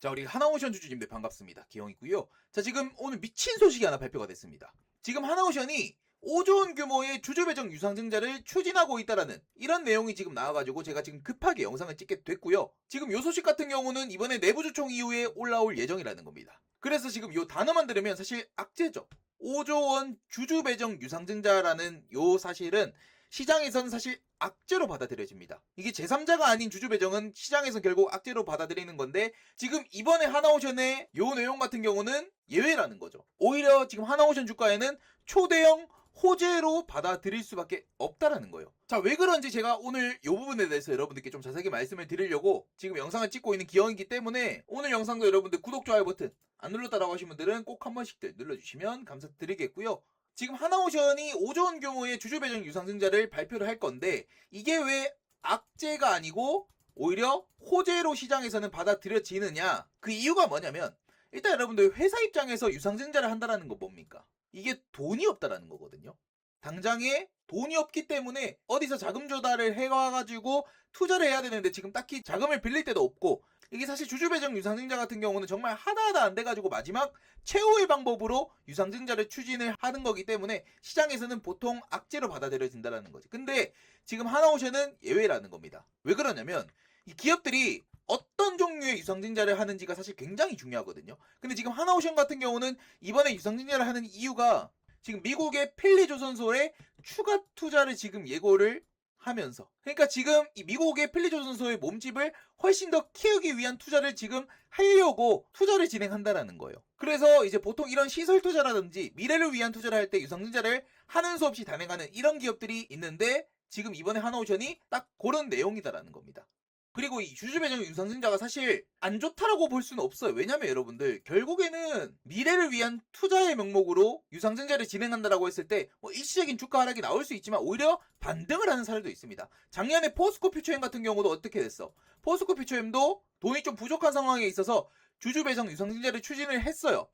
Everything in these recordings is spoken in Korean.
자, 우리 하나오션 주주님들 반갑습니다. 기영이고요. 자, 지금 오늘 미친 소식이 하나 발표가 됐습니다. 지금 하나오션이 5조 원 규모의 주주 배정 유상증자를 추진하고 있다라는 이런 내용이 지금 나와가지고 제가 지금 급하게 영상을 찍게 됐고요. 지금 요 소식 같은 경우는 이번에 내부주총 이후에 올라올 예정이라는 겁니다. 그래서 지금 요 단어만 들으면 사실 악재죠. 5조 원 주주 배정 유상증자라는 요 사실은 시장에서는 사실 악재로 받아들여집니다. 이게 제3자가 아닌 주주 배정은 시장에서 결국 악재로 받아들이는 건데, 지금 이번에 하나오션의 요 내용 같은 경우는 예외라는 거죠. 오히려 지금 하나오션 주가에는 초대형 호재로 받아들일 수밖에 없다라는 거예요. 자, 왜 그런지 제가 오늘 이 부분에 대해서 여러분들께 좀 자세하게 말씀을 드리려고 지금 영상을 찍고 있는 기영이기 때문에, 오늘 영상도 여러분들 구독, 좋아요 버튼 안 눌렀다라고 하신 분들은 꼭 한 번씩들 눌러주시면 감사드리겠고요. 지금 하나오션이 5조 원 규모의 주주 배정 유상증자를 발표를 할 건데, 이게 왜 악재가 아니고 오히려 호재로 시장에서는 받아들여지느냐, 그 이유가 뭐냐면, 일단 여러분들 회사 입장에서 유상증자를 한다라는 건 뭡니까? 이게 돈이 없다라는 거거든요. 당장에 돈이 없기 때문에 어디서 자금 조달을 해와가지고 투자를 해야 되는데, 지금 딱히 자금을 빌릴 데도 없고, 이게 사실 주주 배정 유상증자 같은 경우는 정말 하다 안 돼가지고 마지막 최후의 방법으로 유상증자를 추진을 하는 거기 때문에 시장에서는 보통 악재로 받아들여진다는 거지. 근데 지금 하나오션은 예외라는 겁니다. 왜 그러냐면, 이 기업들이 어떤 종류의 유상증자를 하는지가 사실 굉장히 중요하거든요. 근데 지금 하나오션 같은 경우는 이번에 유상증자를 하는 이유가, 지금 미국의 필리조선소에 추가 투자를 지금 예고를 하면서, 그러니까 지금 이 미국의 필리조선소의 몸집을 훨씬 더 키우기 위한 투자를 지금 하려고 투자를 진행한다라는 거예요. 그래서 이제 보통 이런 시설 투자라든지 미래를 위한 투자를 할 때 유상증자를 하는 수 없이 단행하는 이런 기업들이 있는데, 지금 이번에 하나오션이 딱 그런 내용이다라는 겁니다. 그리고 이 주주 배정 유상증자가 사실 안 좋다라고 볼 수는 없어요. 왜냐면 여러분들, 결국에는 미래를 위한 투자의 명목으로 유상증자를 진행한다라고 했을 때 일시적인 주가 하락이 나올 수 있지만 오히려 반등을 하는 사례도 있습니다. 작년에 포스코 퓨처엠 같은 경우도 어떻게 됐어? 포스코 퓨처엠도 돈이 좀 부족한 상황에 있어서 주주 배정 유상증자를 추진을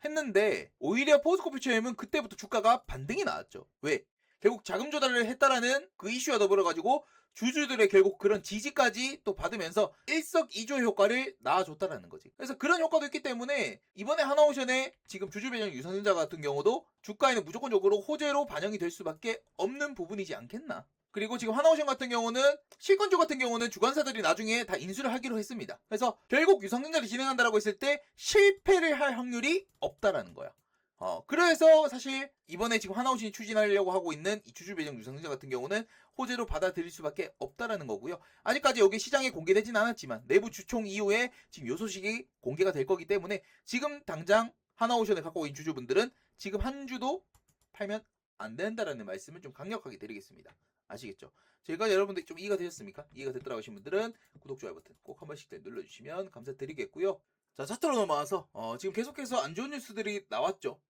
했는데 오히려 포스코 퓨처엠은 그때부터 주가가 반등이 나왔죠. 왜? 결국 자금 조달을 했다라는 그 이슈와 더불어가지고 주주들의 결국 그런 지지까지 또 받으면서 일석이조의 효과를 낳아줬다라는 거지. 그래서 그런 효과도 있기 때문에 이번에 하나오션의 지금 주주 배정 유상증자 같은 경우도 주가에는 무조건적으로 호재로 반영이 될 수밖에 없는 부분이지 않겠나. 그리고 지금 하나오션 같은 경우는, 실권주 같은 경우는 주관사들이 나중에 다 인수를 하기로 했습니다. 그래서 결국 유상증자를 진행한다라고 했을 때 실패를 할 확률이 없다라는 거야. 그래서 사실 이번에 지금 하나오션이 추진하려고 하고 있는 이 주주 배정 유상증자 같은 경우는 호재로 받아들일 수밖에 없다라는 거고요. 아직까지 여기 시장에 공개되진 않았지만 내부 주총 이후에 지금 요 소식이 공개가 될 거기 때문에, 지금 당장 하나오션을 갖고 있는 주주분들은 지금 한 주도 팔면 안 된다라는 말씀을 좀 강력하게 드리겠습니다. 아시겠죠? 제가 여러분들 좀 이해가 되셨습니까? 이해가 됐다고 하신 분들은 구독, 좋아요 버튼 꼭 한 번씩 눌러주시면 감사드리겠고요. 자, 차트로 넘어와서 지금 계속해서 안 좋은 뉴스들이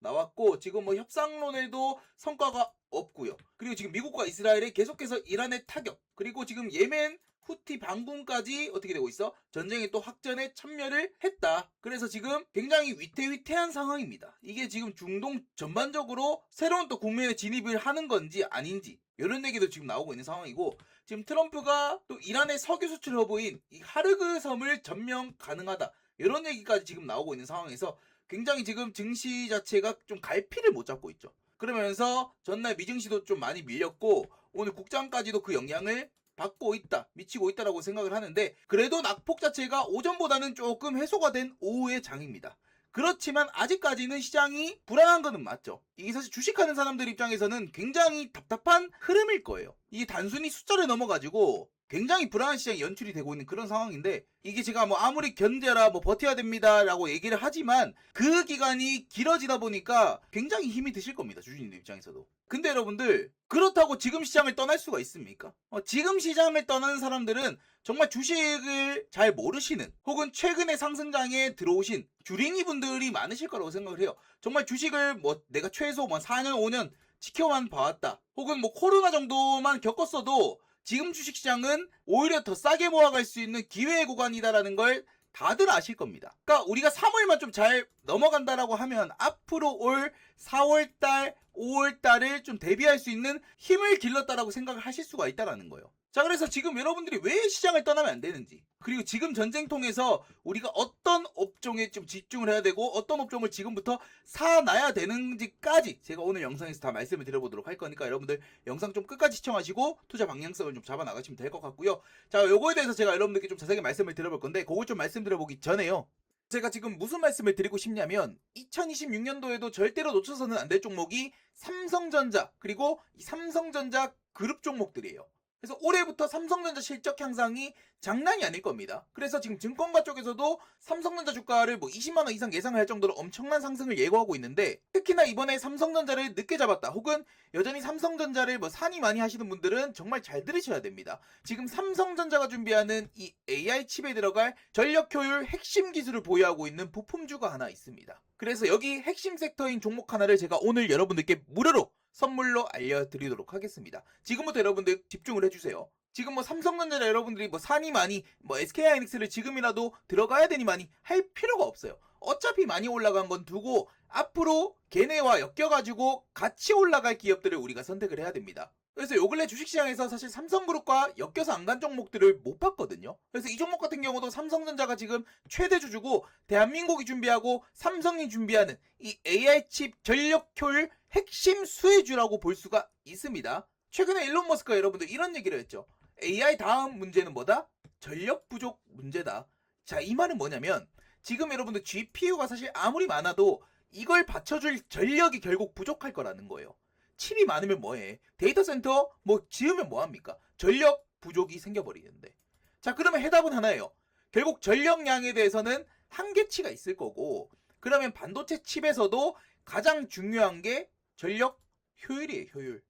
나왔고, 지금 뭐 협상론에도 성과가 없고요. 그리고 지금 미국과 이스라엘이 계속해서 이란의 타격, 그리고 지금 예멘 후티 반군까지 어떻게 되고 있어? 전쟁에 또 확전에 참여를 했다. 그래서 지금 굉장히 위태위태한 상황입니다. 이게 지금 중동 전반적으로 새로운 또 국면에 진입을 하는 건지 아닌지, 이런 얘기도 지금 나오고 있는 상황이고, 지금 트럼프가 또 이란의 석유 수출 허브인 이 하르그 섬을 점령 가능하다, 이런 얘기까지 지금 나오고 있는 상황에서 굉장히 지금 증시 자체가 좀 갈피를 못 잡고 있죠. 그러면서 전날 미증시도 좀 많이 밀렸고, 오늘 국장까지도 그 영향을 받고 있다, 미치고 있다라고 생각을 하는데, 그래도 낙폭 자체가 오전보다는 조금 해소가 된 오후의 장입니다. 그렇지만 아직까지는 시장이 불안한 거는 맞죠. 이게 사실 주식하는 사람들 입장에서는 굉장히 답답한 흐름일 거예요. 이게 단순히 숫자를 넘어가지고 굉장히 불안한 시장이 연출이 되고 있는 그런 상황인데, 이게 제가 뭐 아무리 견뎌라, 뭐 버텨야 됩니다 라고 얘기를 하지만 그 기간이 길어지다 보니까 굉장히 힘이 드실 겁니다, 주주님들 입장에서도. 근데 여러분들, 그렇다고 지금 시장을 떠날 수가 있습니까? 지금 시장을 떠나는 사람들은 정말 주식을 잘 모르시는, 혹은 최근에 상승장에 들어오신 주린이 분들이 많으실 거라고 생각을 해요. 정말 주식을 뭐 내가 최소 뭐 4년 5년 지켜만 봐왔다, 혹은 뭐 코로나 정도만 겪었어도 지금 주식시장은 오히려 더 싸게 모아갈 수 있는 기회의 구간이다라는 걸 다들 아실 겁니다. 그러니까 우리가 3월만 좀 잘 넘어간다라고 하면 앞으로 올 4월달, 5월달을 좀 대비할 수 있는 힘을 길렀다라고 생각을 하실 수가 있다라는 거예요. 자, 그래서 지금 여러분들이 왜 시장을 떠나면 안 되는지, 그리고 지금 전쟁통에서 우리가 어떤 업종에 좀 집중을 해야 되고 어떤 업종을 지금부터 사놔야 되는지까지 제가 오늘 영상에서 다 말씀을 드려보도록 할 거니까 여러분들 영상 좀 끝까지 시청하시고 투자 방향성을 좀 잡아 나가시면 될 것 같고요. 자, 요거에 대해서 제가 여러분들께 좀 자세하게 말씀을 드려볼 건데, 그걸 좀 말씀드려보기 전에요, 제가 지금 무슨 말씀을 드리고 싶냐면 2026년도에도 절대로 놓쳐서는 안 될 종목이 삼성전자, 그리고 이 삼성전자 그룹 종목들이에요. 그래서 올해부터 삼성전자 실적 향상이 장난이 아닐 겁니다. 그래서 지금 증권가 쪽에서도 삼성전자 주가를 뭐 20만원 이상 예상할 정도로 엄청난 상승을 예고하고 있는데, 특히나 이번에 삼성전자를 늦게 잡았다, 혹은 여전히 삼성전자를 뭐 산이 많이 하시는 분들은 정말 잘 들으셔야 됩니다. 지금 삼성전자가 준비하는 이 AI 칩에 들어갈 전력 효율 핵심 기술을 보유하고 있는 부품주가 하나 있습니다. 그래서 여기 핵심 섹터인 종목 하나를 제가 오늘 여러분들께 무료로 선물로 알려드리도록 하겠습니다. 지금부터 여러분들 집중을 해주세요. 지금 뭐 삼성전자 여러분들이 뭐 산이 많이, 뭐 SK하이닉스를 지금이라도 들어가야 되니 많이 할 필요가 없어요. 어차피 많이 올라간 건 두고 앞으로 걔네와 엮여가지고 같이 올라갈 기업들을 우리가 선택을 해야 됩니다. 그래서 요 근래 주식시장에서 사실 삼성그룹과 엮여서 안 간 종목들을 못 봤거든요. 그래서 이 종목 같은 경우도 삼성전자가 지금 최대 주주고 대한민국이 준비하고 삼성이 준비하는 이 AI 칩 전력 효율 핵심 수혜주라고 볼 수가 있습니다. 최근에 일론 머스크가 여러분들 이런 얘기를 했죠. AI 다음 문제는 뭐다? 전력 부족 문제다. 자, 이 말은 뭐냐면 지금 여러분들 GPU가 사실 아무리 많아도 이걸 받쳐줄 전력이 결국 부족할 거라는 거예요. 칩이 많으면 뭐해? 데이터 센터 뭐 지으면 뭐합니까? 전력 부족이 생겨버리는데. 자, 그러면 해답은 하나예요. 결국 전력량에 대해서는 한계치가 있을 거고, 그러면 반도체 칩에서도 가장 중요한 게 전력 효율이에요, 효율.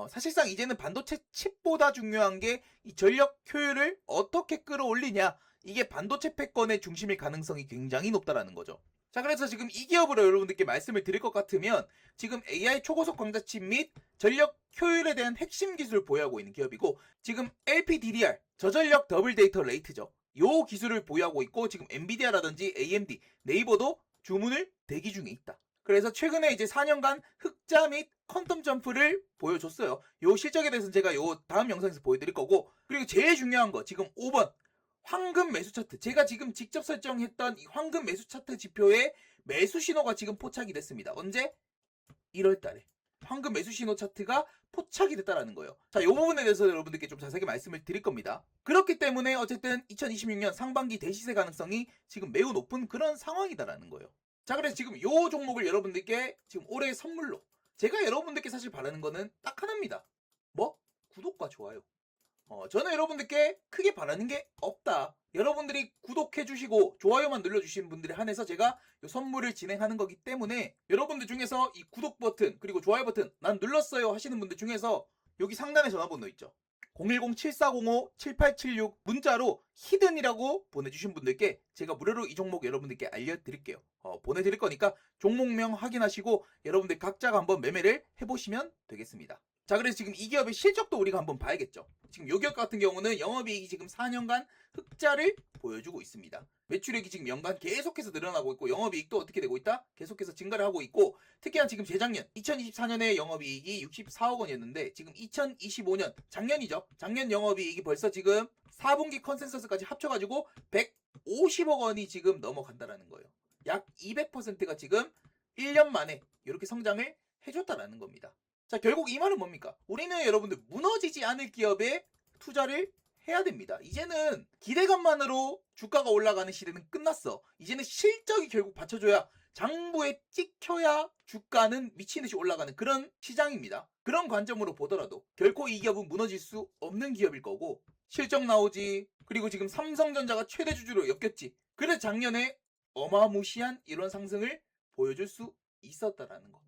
사실상 이제는 반도체 칩보다 중요한 게 이 전력 효율을 어떻게 끌어올리냐, 이게 반도체 패권의 중심일 가능성이 굉장히 높다라는 거죠. 자, 그래서 지금 이 기업으로 여러분들께 말씀을 드릴 것 같으면 지금 AI 초고속 광자칩 및 전력 효율에 대한 핵심 기술을 보유하고 있는 기업이고, 지금 LPDDR 저전력 더블 데이터 레이트죠, 요 기술을 보유하고 있고, 지금 엔비디아라든지 AMD, 네이버도 주문을 대기 중에 있다. 그래서 최근에 이제 4년간 흑자 및 퀀텀 점프를 보여줬어요. 요 실적에 대해서는 제가 요 다음 영상에서 보여드릴 거고, 그리고 제일 중요한 거 지금 5번 황금 매수 차트, 제가 지금 직접 설정했던 이 황금 매수 차트 지표에 매수 신호가 지금 포착이 됐습니다. 언제? 1월 달에 황금 매수 신호 차트가 포착이 됐다라는 거예요. 자, 이 부분에 대해서 여러분들께 좀 자세하게 말씀을 드릴 겁니다. 그렇기 때문에 어쨌든 2026년 상반기 대시세 가능성이 지금 매우 높은 그런 상황이다라는 거예요. 자, 그래서 지금 요 종목을 여러분들께 지금 올해 선물로, 제가 여러분들께 사실 바라는 거는 딱 하나입니다. 뭐? 구독과 좋아요. 저는 여러분들께 크게 바라는 게 없다. 여러분들이 구독해주시고 좋아요만 눌러주시는 분들에 한해서 제가 이 선물을 진행하는 거기 때문에, 여러분들 중에서 이 구독 버튼 그리고 좋아요 버튼 난 눌렀어요 하시는 분들 중에서 여기 상단에 전화번호 있죠, 010-7405-7876 문자로 히든이라고 보내주신 분들께 제가 무료로 이 종목 여러분들께 알려드릴게요. 보내드릴 거니까 종목명 확인하시고 여러분들 각자가 한번 매매를 해보시면 되겠습니다. 자, 그래서 지금 이 기업의 실적도 우리가 한번 봐야겠죠. 지금 이 기업 같은 경우는 영업이익이 지금 4년간 흑자를 보여주고 있습니다. 매출액이 지금 연간 계속해서 늘어나고 있고, 영업이익도 어떻게 되고 있다? 계속해서 증가를 하고 있고, 특히나 지금 재작년 2024년에 영업이익이 64억 원이었는데 지금 2025년 작년이죠, 작년 영업이익이 벌써 지금 4분기 컨센서스까지 합쳐가지고 150억 원이 지금 넘어간다라는 거예요. 약 200%가 지금 1년 만에 이렇게 성장을 해줬다라는 겁니다. 자, 결국 이 말은 뭡니까? 우리는 여러분들 무너지지 않을 기업에 투자를 해야 됩니다. 이제는 기대감만으로 주가가 올라가는 시대는 끝났어. 이제는 실적이 결국 받쳐줘야, 장부에 찍혀야 주가는 미친듯이 올라가는 그런 시장입니다. 그런 관점으로 보더라도 결코 이 기업은 무너질 수 없는 기업일 거고, 실적 나오지, 그리고 지금 삼성전자가 최대 주주로 엮였지, 그래서 작년에 어마무시한 이런 상승을 보여줄 수 있었다라는 거.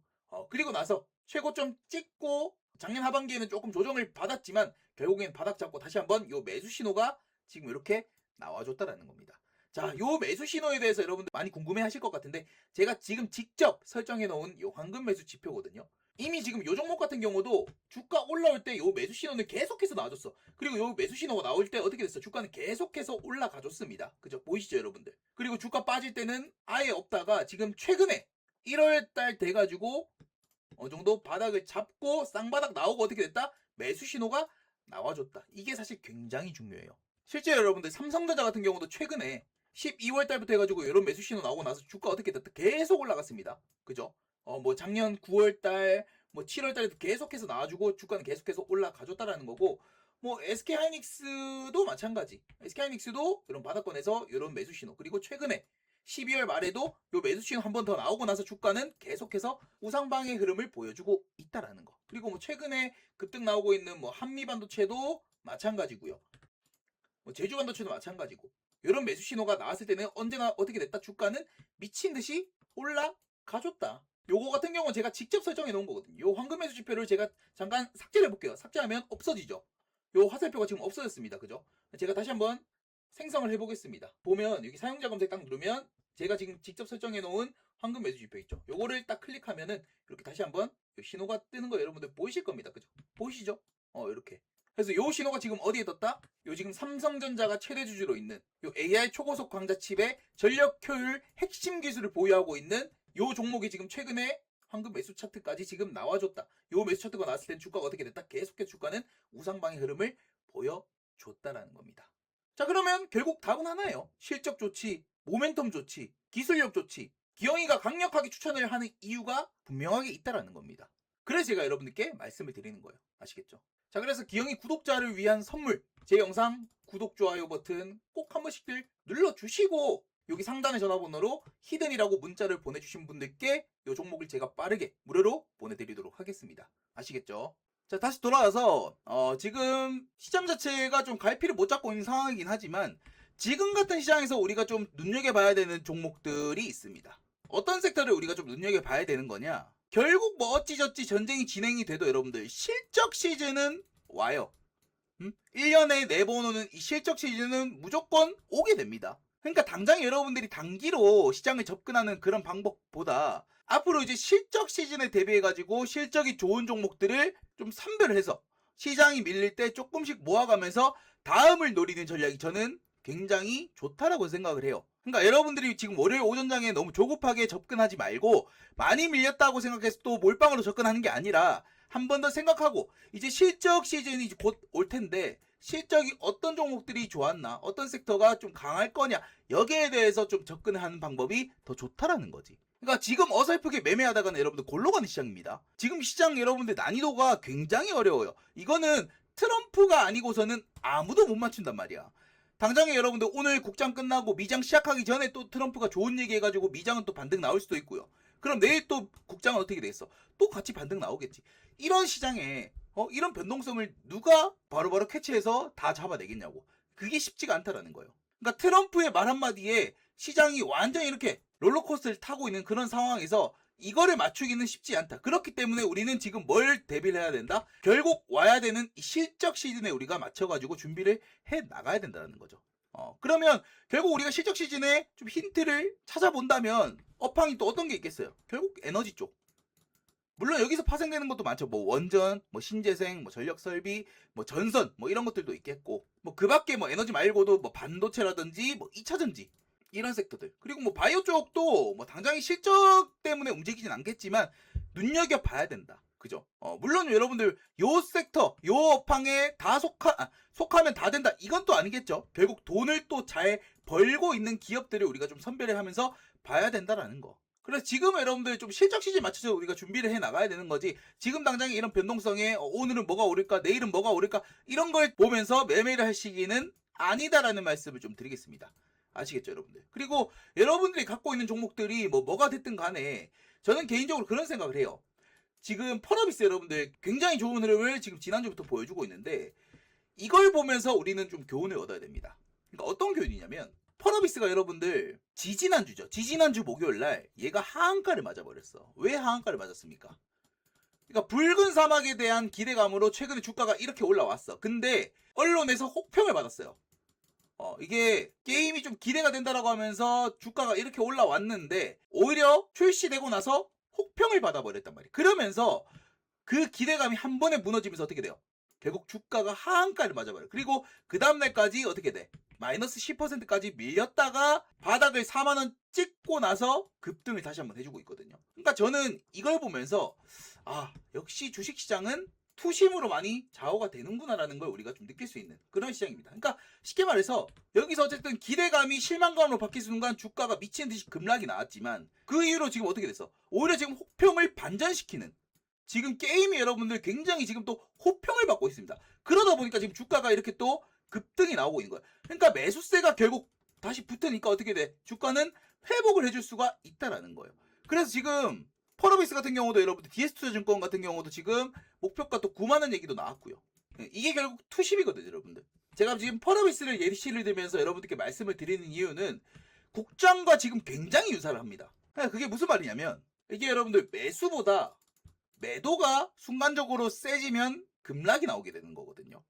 그리고 나서 최고점 찍고 작년 하반기에는 조금 조정을 받았지만 결국엔 바닥 잡고 다시 한번 요 매수 신호가 지금 이렇게 나와줬다라는 겁니다. 자, 요 매수 신호에 대해서 여러분들 많이 궁금해 하실 것 같은데, 제가 지금 직접 설정해 놓은 요 황금 매수 지표거든요. 이미 지금 요 종목 같은 경우도 주가 올라올 때 요 매수 신호는 계속해서 나와줬어. 그리고 요 매수 신호가 나올 때 어떻게 됐어? 주가는 계속해서 올라가줬습니다. 그죠? 보이시죠, 여러분들? 그리고 주가 빠질 때는 아예 없다가 지금 최근에 1월달 돼가지고 어느 정도 바닥을 잡고 쌍바닥 나오고 어떻게 됐다? 매수 신호가 나와줬다. 이게 사실 굉장히 중요해요. 실제 여러분들 삼성전자 같은 경우도 최근에 12월 달부터 해가지고 이런 매수 신호 나오고 나서 주가 어떻게 됐다? 계속 올라갔습니다. 그죠? 뭐 작년 9월 달, 뭐 7월 달에도 계속해서 나와주고 주가는 계속해서 올라가줬다라는 거고, 뭐 SK하이닉스도 마찬가지. SK하이닉스도 이런 바닥권에서 이런 매수 신호, 그리고 최근에 12월 말에도 요 매수 신호 한 번 더 나오고 나서 주가는 계속해서 우상방의 흐름을 보여주고 있다라는 거. 그리고 뭐 최근에 급등 나오고 있는 뭐 한미반도체도 마찬가지고요. 뭐 제주반도체도 마찬가지고. 이런 매수 신호가 나왔을 때는 언제나 어떻게 됐다? 주가는 미친 듯이 올라가줬다. 요거 같은 경우는 제가 직접 설정해 놓은 거거든요. 요 황금 매수 지표를 제가 잠깐 삭제를 해볼게요. 삭제하면 없어지죠. 요 화살표가 지금 없어졌습니다. 그죠? 제가 다시 한번 생성을 해보겠습니다. 보면 여기 사용자 검색 딱 누르면 제가 지금 직접 설정해 놓은 황금 매수 지표 있죠. 요거를 딱 클릭하면은 이렇게 다시 한번 신호가 뜨는 거 여러분들 보이실 겁니다. 그죠? 보이시죠? 이렇게. 그래서 요 신호가 지금 어디에 떴다? 요 지금 삼성전자가 최대 주주로 있는 요 AI 초고속 광자 칩의 전력 효율 핵심 기술을 보유하고 있는 요 종목이 지금 최근에 황금 매수 차트까지 지금 나와줬다. 요 매수 차트가 나왔을 땐 주가가 어떻게 됐다? 계속해서 주가는 우상방의 흐름을 보여줬다라는 겁니다. 자, 그러면 결국 답은 하나예요. 실적 좋지, 모멘텀 좋지, 기술력 좋지. 기영이가 강력하게 추천을 하는 이유가 분명하게 있다라는 겁니다. 그래서 제가 여러분들께 말씀을 드리는 거예요. 아시겠죠? 자, 그래서 기영이 구독자를 위한 선물, 제 영상 구독, 좋아요 버튼 꼭 한 번씩들 눌러주시고 여기 상단의 전화번호로 히든이라고 문자를 보내주신 분들께 이 종목을 제가 빠르게 무료로 보내드리도록 하겠습니다. 아시겠죠? 자, 다시 돌아와서 지금 시장 자체가 좀 갈피를 못 잡고 있는 상황이긴 하지만 지금 같은 시장에서 우리가 좀 눈여겨봐야 되는 종목들이 있습니다. 어떤 섹터를 우리가 좀 눈여겨봐야 되는 거냐? 결국 뭐 어찌저찌 전쟁이 진행이 돼도 여러분들 실적 시즌은 와요. 1년에 4번 오는 이 실적 시즌은 무조건 오게 됩니다. 그러니까 당장 여러분들이 단기로 시장을 접근하는 그런 방법보다 앞으로 이제 실적 시즌에 대비해가지고 실적이 좋은 종목들을 좀 선별해서 시장이 밀릴 때 조금씩 모아가면서 다음을 노리는 전략이 저는 굉장히 좋다라고 생각을 해요. 그러니까 여러분들이 지금 월요일 오전장에 너무 조급하게 접근하지 말고 많이 밀렸다고 생각해서 또 몰빵으로 접근하는 게 아니라 한 번 더 생각하고 이제 실적 시즌이 곧 올 텐데 실적이 어떤 종목들이 좋았나, 어떤 섹터가 좀 강할 거냐, 여기에 대해서 좀 접근하는 방법이 더 좋다라는 거지. 그러니까 지금 어설프게 매매하다가는 여러분들 골로 가는 시장입니다. 지금 시장 여러분들 난이도가 굉장히 어려워요. 이거는 트럼프가 아니고서는 아무도 못 맞춘단 말이야. 당장에 여러분들 오늘 국장 끝나고 미장 시작하기 전에 또 트럼프가 좋은 얘기 해가지고 미장은 또 반등 나올 수도 있고요. 그럼 내일 또 국장은 어떻게 되겠어? 또 같이 반등 나오겠지. 이런 시장에 이런 변동성을 누가 바로바로 캐치해서 다 잡아내겠냐고. 그게 쉽지가 않다라는 거예요. 그러니까 트럼프의 말 한마디에 시장이 완전히 이렇게 롤러코스터를 타고 있는 그런 상황에서 이거를 맞추기는 쉽지 않다. 그렇기 때문에 우리는 지금 뭘 대비를 해야 된다? 결국 와야 되는 이 실적 시즌에 우리가 맞춰가지고 준비를 해 나가야 된다는 거죠. 그러면 결국 우리가 실적 시즌에 좀 힌트를 찾아본다면 업황이 또 어떤 게 있겠어요? 결국 에너지 쪽. 물론 여기서 파생되는 것도 많죠. 뭐 원전, 뭐 신재생, 뭐 전력 설비, 뭐 전선, 뭐 이런 것들도 있겠고, 뭐 그 밖에 뭐 에너지 말고도 뭐 반도체라든지 뭐 2차 전지 이런 섹터들. 그리고 뭐 바이오 쪽도 뭐 당장의 실적 때문에 움직이진 않겠지만 눈여겨 봐야 된다. 그죠? 물론 여러분들 요 섹터, 요 업황에 다 속하면 다 된다. 이건 또 아니겠죠. 결국 돈을 또 잘 벌고 있는 기업들을 우리가 좀 선별을 하면서 봐야 된다라는 거. 그래서 지금 여러분들 좀 실적 시즌 맞춰서 우리가 준비를 해 나가야 되는 거지. 지금 당장에 이런 변동성에 오늘은 뭐가 오를까, 내일은 뭐가 오를까 이런 걸 보면서 매매를 할 시기는 아니다라는 말씀을 좀 드리겠습니다. 아시겠죠, 여러분들? 그리고 여러분들이 갖고 있는 종목들이 뭐가 됐든 간에 저는 개인적으로 그런 생각을 해요. 지금 펄어비스 여러분들 굉장히 좋은 흐름을 지금 지난주부터 보여주고 있는데 이걸 보면서 우리는 좀 교훈을 얻어야 됩니다. 그러니까 어떤 교훈이냐면 펄어비스가 여러분들 지지난주 목요일날 얘가 하한가를 맞아버렸어. 왜 하한가를 맞았습니까? 그러니까 붉은 사막에 대한 기대감으로 최근에 주가가 이렇게 올라왔어. 근데 언론에서 혹평을 받았어요. 이게 게임이 좀 기대가 된다라고 하면서 주가가 이렇게 올라왔는데 오히려 출시되고 나서 혹평을 받아버렸단 말이에요. 그러면서 그 기대감이 한 번에 무너지면서 어떻게 돼요? 결국 주가가 하한가를 맞아버려요. 그리고 그 다음날까지 어떻게 돼? 마이너스 10%까지 밀렸다가 바닥을 4만원 찍고 나서 급등을 다시 한번 해주고 있거든요. 그러니까 저는 이걸 보면서 역시 주식시장은 투심으로 많이 좌우가 되는구나라는 걸 우리가 좀 느낄 수 있는 그런 시장입니다. 그러니까 쉽게 말해서 여기서 어쨌든 기대감이 실망감으로 바뀌는 순간 주가가 미친 듯이 급락이 나왔지만 그 이후로 지금 어떻게 됐어? 오히려 지금 호평을 반전시키는 지금 게임이 여러분들 굉장히 지금 또 호평을 받고 있습니다. 그러다 보니까 지금 주가가 이렇게 또 급등이 나오고 있는 거야. 그러니까 매수세가 결국 다시 붙으니까 어떻게 돼? 주가는 회복을 해줄 수가 있다라는 거예요. 그래서 지금 펄어비스 같은 경우도 여러분들 DS투자증권 같은 경우도 지금 목표가 또 9만 원 얘기도 나왔고요. 이게 결국 투심이거든요, 여러분들. 제가 지금 펄어비스를 예시를 들면서 여러분들께 말씀을 드리는 이유는 국장과 지금 굉장히 유사를 합니다. 그게 무슨 말이냐면 이게 여러분들 매수보다 매도가 순간적으로 세지면 급락이 나오게 되는 거거든요.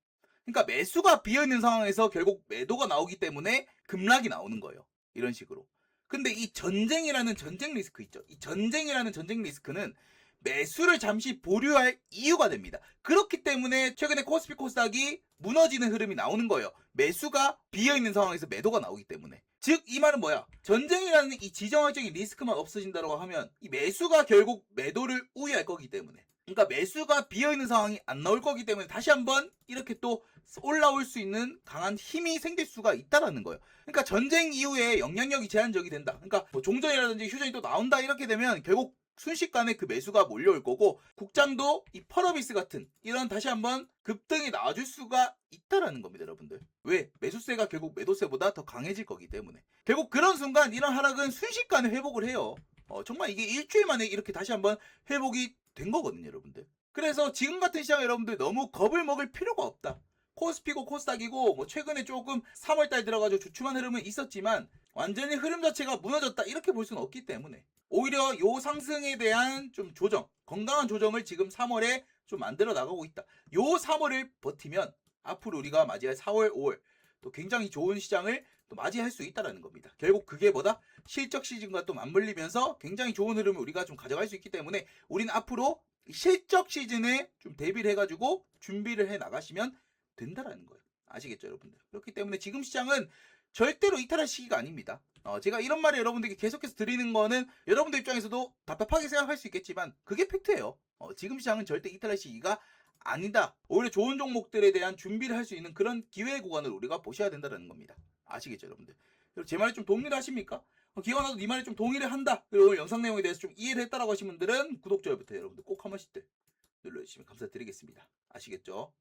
그러니까 매수가 비어있는 상황에서 결국 매도가 나오기 때문에 급락이 나오는 거예요. 이런 식으로. 근데 이 전쟁이라는 전쟁 리스크 있죠. 이 전쟁이라는 전쟁 리스크는 매수를 잠시 보류할 이유가 됩니다. 그렇기 때문에 최근에 코스피 코스닥이 무너지는 흐름이 나오는 거예요. 매수가 비어있는 상황에서 매도가 나오기 때문에. 즉 이 말은 뭐야? 전쟁이라는 이 지정학적인 리스크만 없어진다고 하면 이 매수가 결국 매도를 우회할 거기 때문에, 그러니까 매수가 비어있는 상황이 안 나올 거기 때문에 다시 한번 이렇게 또 올라올 수 있는 강한 힘이 생길 수가 있다라는 거예요. 그러니까 전쟁 이후에 영향력이 제한적이 된다. 그러니까 뭐 종전이라든지 휴전이 또 나온다 이렇게 되면 결국 순식간에 그 매수가 몰려올 거고, 국장도 이 펄어비스 같은 이런 다시 한번 급등이 나와줄 수가 있다라는 겁니다, 여러분들. 왜? 매수세가 결국 매도세보다 더 강해질 거기 때문에. 결국 그런 순간 이런 하락은 순식간에 회복을 해요. 정말 이게 일주일 만에 이렇게 다시 한번 회복이 된 거거든요, 여러분들. 그래서 지금 같은 시장 여러분들 너무 겁을 먹을 필요가 없다. 코스피고 코스닥이고 뭐 최근에 조금 3월달 들어가지고 주춤한 흐름은 있었지만 완전히 흐름 자체가 무너졌다 이렇게 볼 수는 없기 때문에 오히려 요 상승에 대한 좀 조정, 건강한 조정을 지금 3월에 좀 만들어 나가고 있다. 요 3월을 버티면 앞으로 우리가 맞이할 4월, 5월 또 굉장히 좋은 시장을 또 맞이할 수 있다는 겁니다. 결국 그게 뭐다? 실적 시즌과 또 맞물리면서 굉장히 좋은 흐름을 우리가 좀 가져갈 수 있기 때문에 우리는 앞으로 실적 시즌에 좀 대비를 해가지고 준비를 해 나가시면 된다라는 거예요. 아시겠죠, 여러분들? 그렇기 때문에 지금 시장은 절대로 이탈할 시기가 아닙니다. 제가 이런 말을 여러분들께 계속해서 드리는 거는 여러분들 입장에서도 답답하게 생각할 수 있겠지만 그게 팩트예요. 지금 시장은 절대 이탈할 시기가 아니다. 오히려 좋은 종목들에 대한 준비를 할 수 있는 그런 기회 구간을 우리가 보셔야 된다는 겁니다. 아시겠죠, 여러분들? 그리고 제 말에 좀 동의를 하십니까? 기관아도 네 말에 좀 동의를 한다. 그리고 오늘 영상 내용에 대해서 좀 이해를 했다라고 하신 분들은 구독, 좋아요부터 여러분들 꼭 한 번씩 눌러주시면 감사드리겠습니다. 아시겠죠?